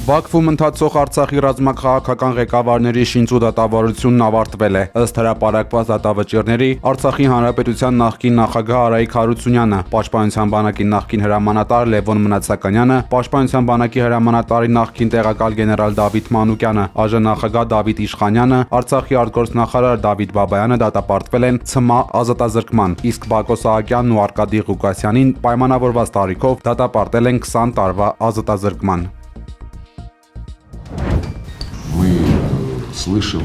Բաքվում ընթացող Արցախի ռազմաքաղաքական ղեկավարների շինծու դատավարությունն ավարտվել է։ Ըստ հրապարակված դատավճիռների Արցախի Հանրապետության նախկին նախագահ Արայիկ Հարությունյանը, Պաշտպանության բանակի նախկին հրամանատար Լևոն Մնացականյանը, Պաշտպանության բանակի հրամանատարի նախկին տեղակալ գեներալ Դավիթ Մանուկյանը, ԱԺ նախագահ Դավիթ Իշխանյանը, Արցախի արտգործնախարար Դավիթ Բաբայանը դատապարտվել են ՑՄԱ ազատազրկման, իսկ Բակո Սահակյանն ու Արկադի Ղուկասյանին պայմանավորված տարիքով դատապարտել են 20 տարվա ազատազրկման։ Мы слышим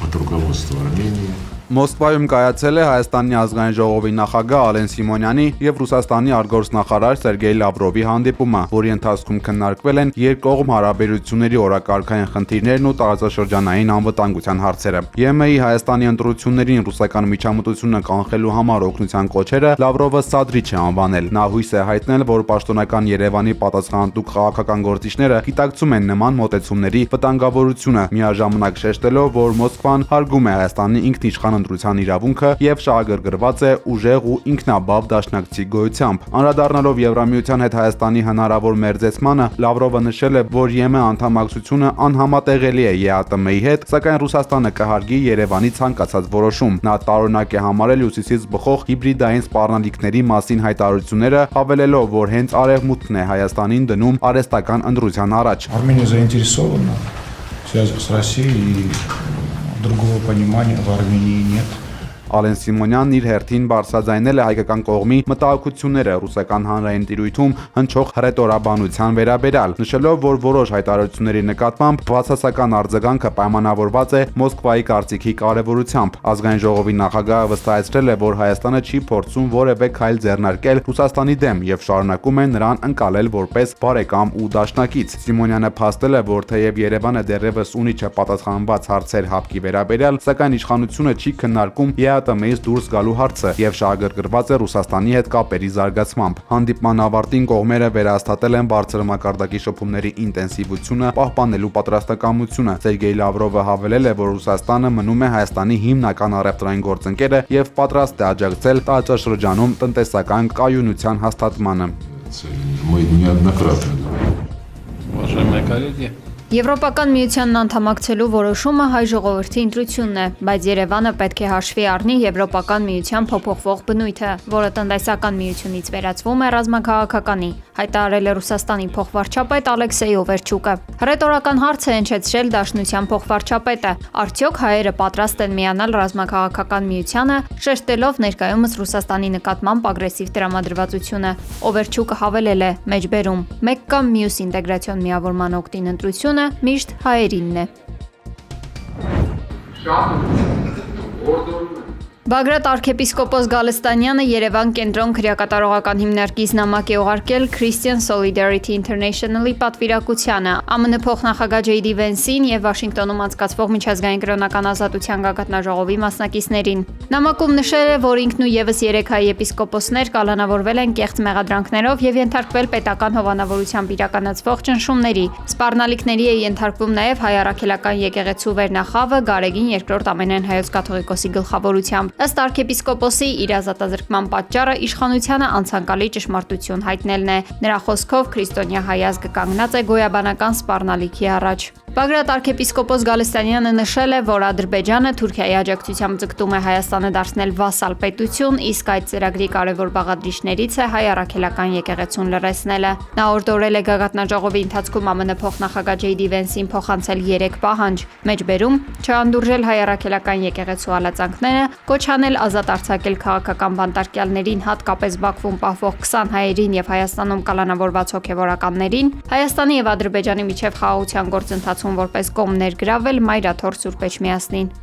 от руководства Армении. Մոսկվայում կայացել է Հայաստանի ազգային ժողովի նախագահ Ալեն Սիմոնյանի եւ Ռուսաստանի արտգործնախարար Սերգեյ Լավրովի հանդիպումը, որի ընթացքում քննարկվել են երկկողմ հարաբերությունների օրակարգային խնդիրներն ու տարածաշրջանային անվտանգության հարցերը։ ԵՄ-ի Հայաստանի ընտրություններին ռուսական միջամտությունը կանխելու համար օգնության կոչերը Լավրովը սադրիչ է անվանել։ Նա հույս է հայտնել, որ պաշտոնական Երևանի պատասխանատու քաղաքական գործիչները գիտակցում են նման մոտեցումների վտանգավորությունը, միաժամանակ շեշտելով, որ Մոսկվան հարգում է Հայաստանի ինքնիշխան ընտրության իրավունքը եւ շահագրգռված է ուժեղ ու ինքնաբավ դաշնակցի գոյությամբ։ Անդրադառնալով Եվրամիության հետ Հայաստանի հնարավոր մերձեցմանը, Լավրովը նշել է, որ ԵՄ անդամակցությունը անհամատեղելի է ԵԱՏՄ-ի հետ, սակայն Ռուսաստանը կհարգի Երևանի ցանկացած որոշում։ Նա տարօրինակ է համարել Հյուսիսից բխող հիբրիդային սպառնալիքների մասին հայտարարությունները, հավելելով, որ հենց Արևմուտքն է Հայաստանին դնում արհեստական ընտրության առաջ։ Армения заинтересована в связях с Россией, и другого понимания в Армении нет. Ալեն Սիմոնյանն իր հերթին բարձրաձայնել է հայկական կողմի մտահոգությունները ռուսական հանրային տիրույթում հնչող հռետորաբանության վերաբերյալ, նշելով, որ որոշ հայտարարությունների նկատմամբ բացասական արձագանքը պայմանավորված է Մոսկվայի կարծիքի կարևորությամբ։ Ազգային ժողովի նախագահը վստահեցրել է, որ Հայաստանը չի փորձում որևէ քայլ ձեռնարկել Ռուսաստանի դեմ եւ շարունակում է նրան ընկալել որպես բարեկամ ու դաշնակից։ Սիմոնյանը փաստել է, որ թեև Երևանը դեռևս ունի չպատասխանված հարցեր ՀԱՊԿ-ի վերաբերյալ, սակայն իշխանությունը չի քննարկում ԵԱՏՄ-ից դուրս գալու հարցը եւ շահագրգռված է Ռուսաստանի հետ կապերի զարգացմամբ։ Հանդիպման ավարտին կողմերը վերահաստատել են բարձր մակարդակի շփումների ինտենսիվությունը պահպանելու պատրաստակամությունը։ Սերգեյ Լավրովը հավելել է, որ Ռուսաստանը մնում է Հայաստանի հիմնական առևտրային գործընկերը եւ պատրաստ է աջակցել տարածաշրջանում տնտեսական կայունության հաստատմանը։ Мы неоднократно говорим. Уважаемые коллеги, Եվրոպական միությանն անդամակցելու որոշումը հայ ժողովրդի ընտրությունն է, բայց Երևանը պետք է հաշվի առնի Եվրոպական միության փոփոխվող բնույթը, որը տնտեսական միությունից վերածվում է ռազմաքաղաքականի, հայտարարել է Ռուսաստանի փոխվարչապետ Ալեքսեյ Օվերչուկը։ Հռետորական հարց է հնչեցրել Դաշնության փոխվարչապետը, արդյոք հայերը պատրաստ են միանալ ռազմաքաղաքական միությանը, շեշտելով ներկայումս Ռուսաստանի նկատմամբ ագրեսիվ տրամադրվածությունը։ Օվերչուկը հավելել է. մեջբերում, մեկ կամ մյուս ինտեգրացիոն միավորման օգտին ընտրությունը միշտ հայերինն է։ Բագրատ arczepiskopos Գալստանյանը Երևան կենտրոն քրեակատարողական հիմնարկից նամակ է ուղարկել Christian Solidarity International-ի պատվիրակությանը, ԱՄՆ փոխնախագահ J.D. Vance-ին եւ Վաշինգտոնում անցկացվող միջազգային կրոնական ազատության գագաթնաժողովի մասնակիցներին։ Նամակում նշել է, որ ինքն ու եւս 3 հայ եպիսկոպոսներ կալանավորվել են կեղծ մեղադրանքներով եւ ենթարկվել պետական հովանավորությամբ իրականացվող ճնշումների։ Սպառնալիքների է ենթարկվում նաեւ հայ առաքելական եկեղեցու վերնախավը Գարեգին II ամենայն հայոց կաթողիկոսի գլխավորությամբ։ Ըստ arczepiskopos-ի իր ազատազրկման պատճառը իշխանությանը անցանկալի ճշմարտություն հայտնելն է։ Նրա խոսքով քրիստոնյա հայ ազգը կանգնած է գոյաբանական սպառնալիքի առաջ։ Բագրատ arczepiskopos Գալստանյանը նշել է, որ Ադրբեջանը Թուրքիայի աջակցությամբ ձգտում է Հայաստանը դարձնել վասալ պետություն, իսկ այդ ծրագրի կարևոր բաղադրիչներից է հայ առաքելական եկեղեցուն լրացնելը։ Նա օրդորել է գագաթնաժողովի ընթացքում ԱՄՆ փոխնախագահ J.D. Vance-ին փոխանցել 3 պահանջ՝ մեջբերում, չհանդուրժել հայ առաքելական եկեղեցու հալածանքները, կոչ անել ազատ արձակել քաղաքական բանտարկյալներին, հատկապես Բաքվում պահվող 20 հայերին եւ Հայաստանում կալանավորված հոգեվորականներին, Հայաստանի եւ Ադրբեջանի միջև խաղաղության գործընթացում որպես կողմ ներգրավել Մայրաթոր Սուրբ Էջմիածնին։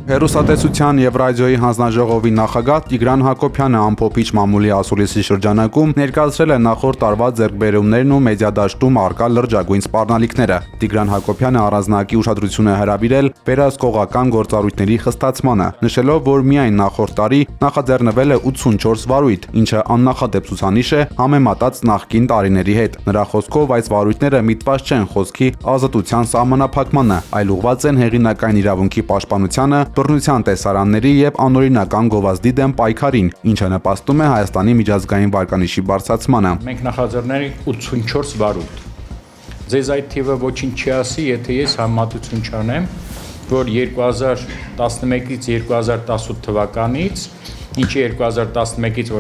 Հեռուստատեսության եւ ռադիոյի հանձնաժողովի նախագահ Տիգրան Հակոբյանը ամփոփիչ մամուլի ասուլիսի շրջանակում ներկայացրել է նախորդ տարվա ձեռքբերումներն ու մեդիադաշտում արկա լրջագույն սպառնալիքները։ Տիգրան Հակոբյանը առանձնակի ուշադրություն է հրավիրել վերահսկողական գործառույթների խստացմանը, նշելով, որ միայն նախորդ տարի նախաձեռնվել է 84 վարույթ, ինչը աննախադեպ ցուցանիշ է համեմատած նախկին տարիների հետ։ Նրա խոսքով այս վարույթները միտված չեն խոսքի ազատության սահմանափակմանը, այլ ուղղված են հեղինակային իրավունքի պաշտպանությանը, բռնության տեսարանների եւ անօրինական գովազդի դեմ պայքարին, ինչը նպաստում է Հայաստանի միջազգային վարկանիշի բարձրացմանը։ Մենք նախաձեռնել ենք 84 վարույթ, Ձեզ այդ թիվը ոչինչ չի ասի, եթե ես համեմատություն չանեմ, որ 2011-ից 2018 թվականից, ինչի 2011-ից,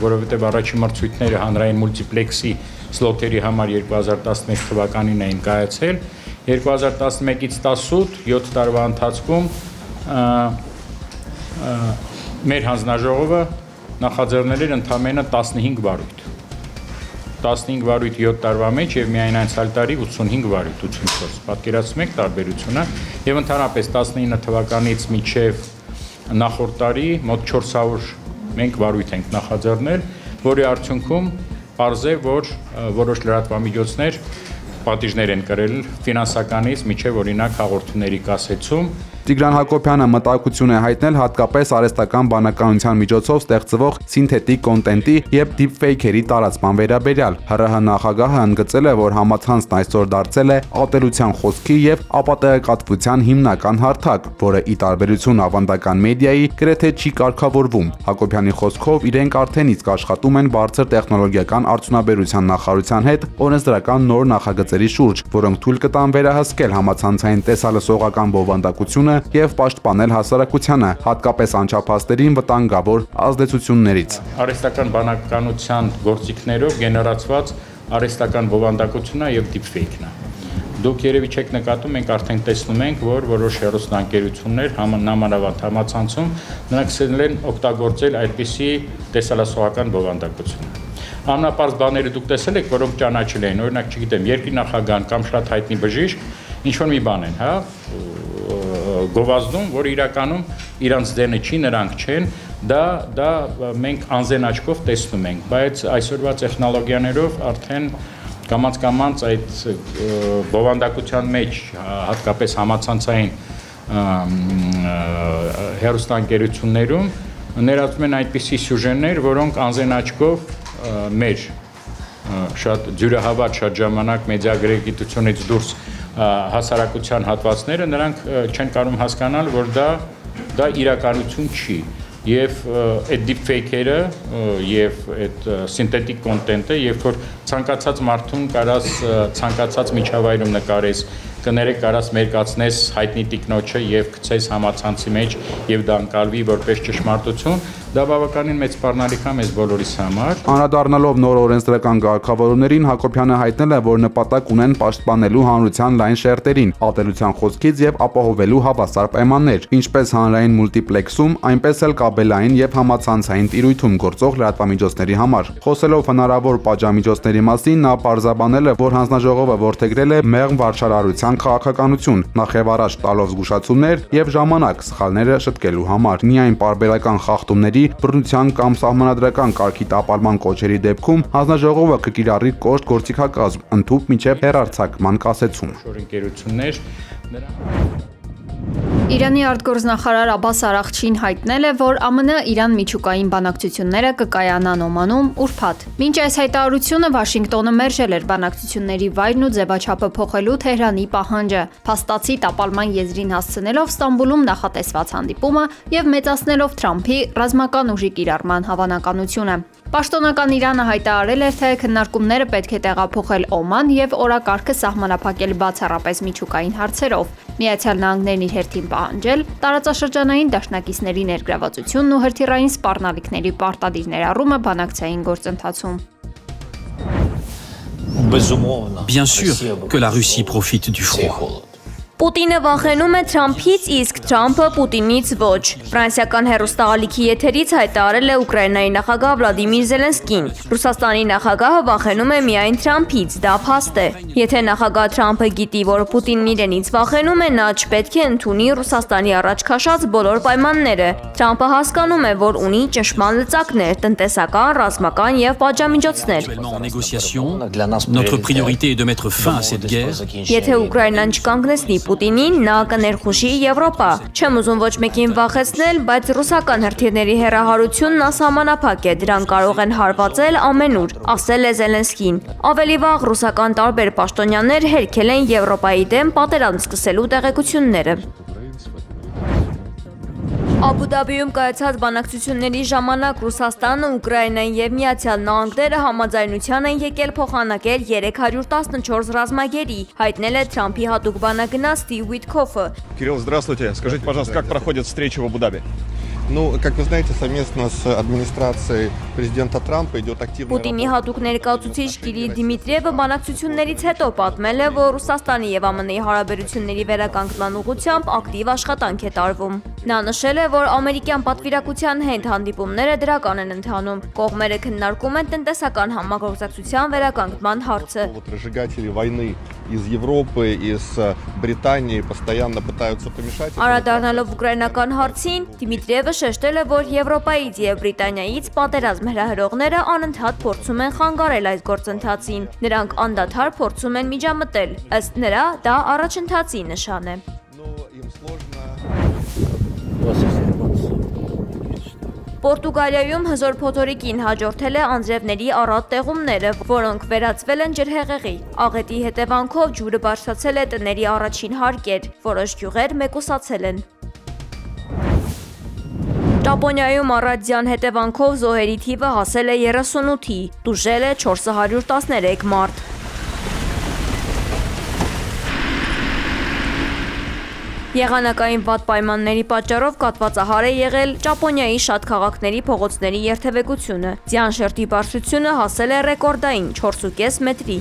որովհետև առաջին մրցույթները հանրային մուլտիպլեքսի սլոթերի համար 2011 թվականին էին կայացել, 2011-ից 18 7 տարվա ընթացքում մեր հանձնաժողովը նախաձեռնել էր ընդամենը 15 վարույթ։ 15 վարույթ 7 տարվա մեջ եւ միայն անցյալ տարի 85 վարույթ 84։ Պատկերացնում եք տարբերությունը եւ ընդհանրապես 19 թվականից մինչեւ նախորդ տարի մոտ 400 մենք վարույթ ենք նախաձեռնել, որի արդյունքում պարզ է, որ որոշ լրատվամիջոցներ պատիժներ են կրել ֆինանսականից մինչեւ օրինակ հաղորդումների կասեցում։ Տիգրան Հակոբյանը մտահոգություն է հայտնել հատկապես արհեստական բանականության միջոցով ստեղծվող սինթետիկ կոնտենտի եւ դիփֆեյքերի տարածման վերաբերյալ։ ՀՌՀ նախագահը ընդգծել է, որ համացանցն այսօր դարձել է ատելության խոսքի եւ ապատեղեկատվության հիմնական հարթակ, որը ի տարբերություն ավանդական մեդիայի գրեթե չի կարգավորվում։ Հակոբյանի խոսքով իրենք արդեն իսկ աշխատում են բարձր տեխնոլոգիական արդյունաբերության նախարարության հետ օրենսդրական նոր նախագծերի շուրջ, որոնք թույլ կտան վերահսկել համացանցային տեսալսողական բովանդակությունը եւ պաշտպանել հասարակությանը, հատկապես անչափահասներին վտանգավոր ազդեցություններից։ Արհեստական բանականության գործիքներով գեներացված արհեստական բովանդակությունը եւ դիփֆեյքն է։ Դուք երևի չեք նկատում, մենք արդեն տեսնում ենք, որ որոշ հեռուստաընկերություններ նամանավանդ համացանցում նրանք սկսել են օգտագործել այդպիսի տեսալսողական բովանդակություն։ Ամենապարզ բաները դուք տեսել եք, որոնք ճանաչել են, օրինակ, չգիտեմ, երկրի նախագահան կամ շատ հայտնի բժիշկ ինչ-որ մի բան են, հա, գովազդում, որ իրականում իրանց դենը չի, նրանք չեն, դա մենք անզեն աչքով տեսնում ենք, բայց այսօրվա տեխնոլոգիաներով արդեն կամաց այդ բովանդակության մեջ, հատկապես համացանցային հեռուստաընկերություններում ներածում են այդպիսի սյուժեներ, որոնք անզեն աչքով մեր շատ ջուրահավատ շատ ժամանակ մեդիագրագիտությունից դուրս հասարակության հատվածները նրանք չեն կարող հասկանալ, որ դա իրականություն չի եւ այդ դիփֆեյքերը եւ այդ սինթետիկ կոնտենտը, երբ որ ցանկացած մարդուն կարաս ցանկացած միջավայրում նկարես, կներեք կարաս մերկացնես հայտնի տիկնոջը եւ գցես համացանցի մեջ եւ դա անցալվի որպես ճշմարտություն, դա բավականին մեծ սպառնալիք է մեզ բոլորիս համար։ Անդրադառնալով նոր օրենսդրական ղեկավարումներին Հակոբյանը հայտնել է, որ նպատակ ունեն պաշտպանելու հանրության լայն շերտերին, ատելության խոսքից եւ ապահովելու հավասար պայմաններ, ինչպես հանրային մուլտիպլեքսում, այնպես էլ կաբելային եւ համացանցային տիրույթում գործող լրատվամիջոցների համար։ Խոսելով հնարավոր պատժամիջոցների մասին, նա պարզաբանել է, որ հանձնաժողովը որդեգրել է մեղմ վարչարարության քաղաքականություն, նախև առաջ տալով զգուշացումներ եւ ժամանակ սխալները շտկելու համար։ Միայն պարբերական խախտումների, բռնության կամ սահմանադրական կարգի տապալման կոչերի դեպքում հանձնաժողովը կկիրառի կոշտ գործիքակազմ, ընդհուպ մինչև հեռարձակման կասեցում։ Շորընկերություններ Իրանի արտգործնախարար Աբբաս Արաղչին հայտնել է, որ ԱՄՆ-Իրան միջուկային բանակցությունները կկայանան Օմանում ուրբաթ։ Մինչ այս հայտարարությունը Վաշինգտոնը մերժել էր բանակցությունների վայրն ու ձևաչափը փոխելու Թեհրանի պահանջը, փաստացի տապալման եզրին հասցնելով Ստամբուլում նախատեսված հանդիպումը եւ մեծացնելով Թրամփի ռազմական ուժի կիրառման հավանականությունը։ Պաշտոնական Իրանը հայտարարել էր, թե քննարկումները պետք է տեղափոխել Օման եւ օրակարգը սահմանափակել բացառապես միջուկային հարցերով։ Միացյալ Նահանգներն իր հերթին պահանջել տարածաշրջանային դաշնակիցների ներգրավվածությունն ու հրթիռային սպառնալիքների պարտադիր ներառումը բանակցային գործընթացում։ Bien sûr que la Russie profite du froid. Պուտինը վախենում է Թրամփից, իսկ Թրամփը Պուտինից ոչ։ Ֆրանսիական հեռուստաալիքի եթերից հայտարարել է Ուկրաինայի նախագահ Վլադիմիր Զելենսկին։ Ռուսաստանի նախագահը վախենում է միայն Թրամփից, դա փաստ է։ Եթե նախագահ Թրամփը գիտի, որ Պուտինն իրենից վախենում է, նա չպետք է ընդունի Ռուսաստանի առաջ քաշած բոլոր պայմանները։ Թրամփը հասկանում է, որ ունի ճնշման լծակներ, տնտեսական, ռազմական եւ պատժամիջոցներ։ Notre priorité est de mettre fin à cette guerre. Եթե Ուկրաինան չկանգնեցնի Պուտինին, նա կներխուժի Եվրոպա։ Չեմ ուզում ոչ մեկին վախեցնել, բայց ռուսական հրթիռների հեռահարությունն ասահմանափակ է, դրան կարող են հարվածել ամենուր, ասել է Զելենսկին։ Ավելի վաղ ռուսական տարբեր պաշտոնյաներ հերքել են Եվրոպայի դեմ պատերազմ սկսելու տեղեկությունները։ Աբու Դաբիում կայացած բանակցությունների ժամանակ Ռուսաստանը, Ուկրաինան եւ Միացյալ Նահանգները համաձայնության են եկել փոխանակել 314 ռազմագերի, հայտնել է Թրամփի հատուկ բանագնաց Ստիվ Ուիթքոֆը։ Кирилл, здравствуйте. Скажите, пожалуйста, как проходит встреча в Абу-Даби? Ну, как вы знаете, совместно с администрацией президента Трампа идет активная Պուտինի հատուկ ներկայացուցիչ Կիրիլ Դիմիտրիևը բանակցություններից հետո պատմել է, որ Ռուսաստանի եւ ԱՄՆ-ի հարաբերությունների վերականգնման ուղղությամբ ակտիվ աշխատանք է տարվում։ Նա նշել է, որ ամերիկյան պատվիրակության հետ հանդիպումները դրական են ընթանում։ Կողմերը քննարկում են տնտեսական համագործակցության վերականգնման հարցը։ разжигатели войны из Европы, из Британии постоянно пытаются помешать. Անդրադառնալով ուկրաինական հարցին, Դիմիտրիևը շեշտել է, որ Եվրոպայից եւ Բրիտանիայից պատերազմ հրահրողները անընդհատ փորձում են խանգարել այս գործընթացին։ Նրանք անդադար փորձում են միջամտել։ Ըստ նրա, դա առաջընթացի նշան է։ Но им сложно. Պորտուգալիայում հզոր փոթորիկին հաջորդել է անձրևների առատ տեղումները, որոնք վերածվել են ջրհեղեղի։ Աղետի հետևանքով ջուրը բարձրացել է տների առաջին հարկեր, որոշ գյուղեր մեկուսացել են։ Ճապոնիայում առադյան հետևանքով զոհերի թիվը հասել է 38-ի, տուժել է 413 մարդ։ Եղանակային վատ պայմանների պատճառով կաթվածահար է եղել Ճապոնիայի շատ քաղաքների փողոցների երթևեկությունը։ Ձյան շերտի բարձրությունը հասել է ռեկորդային 4,5 մետրի։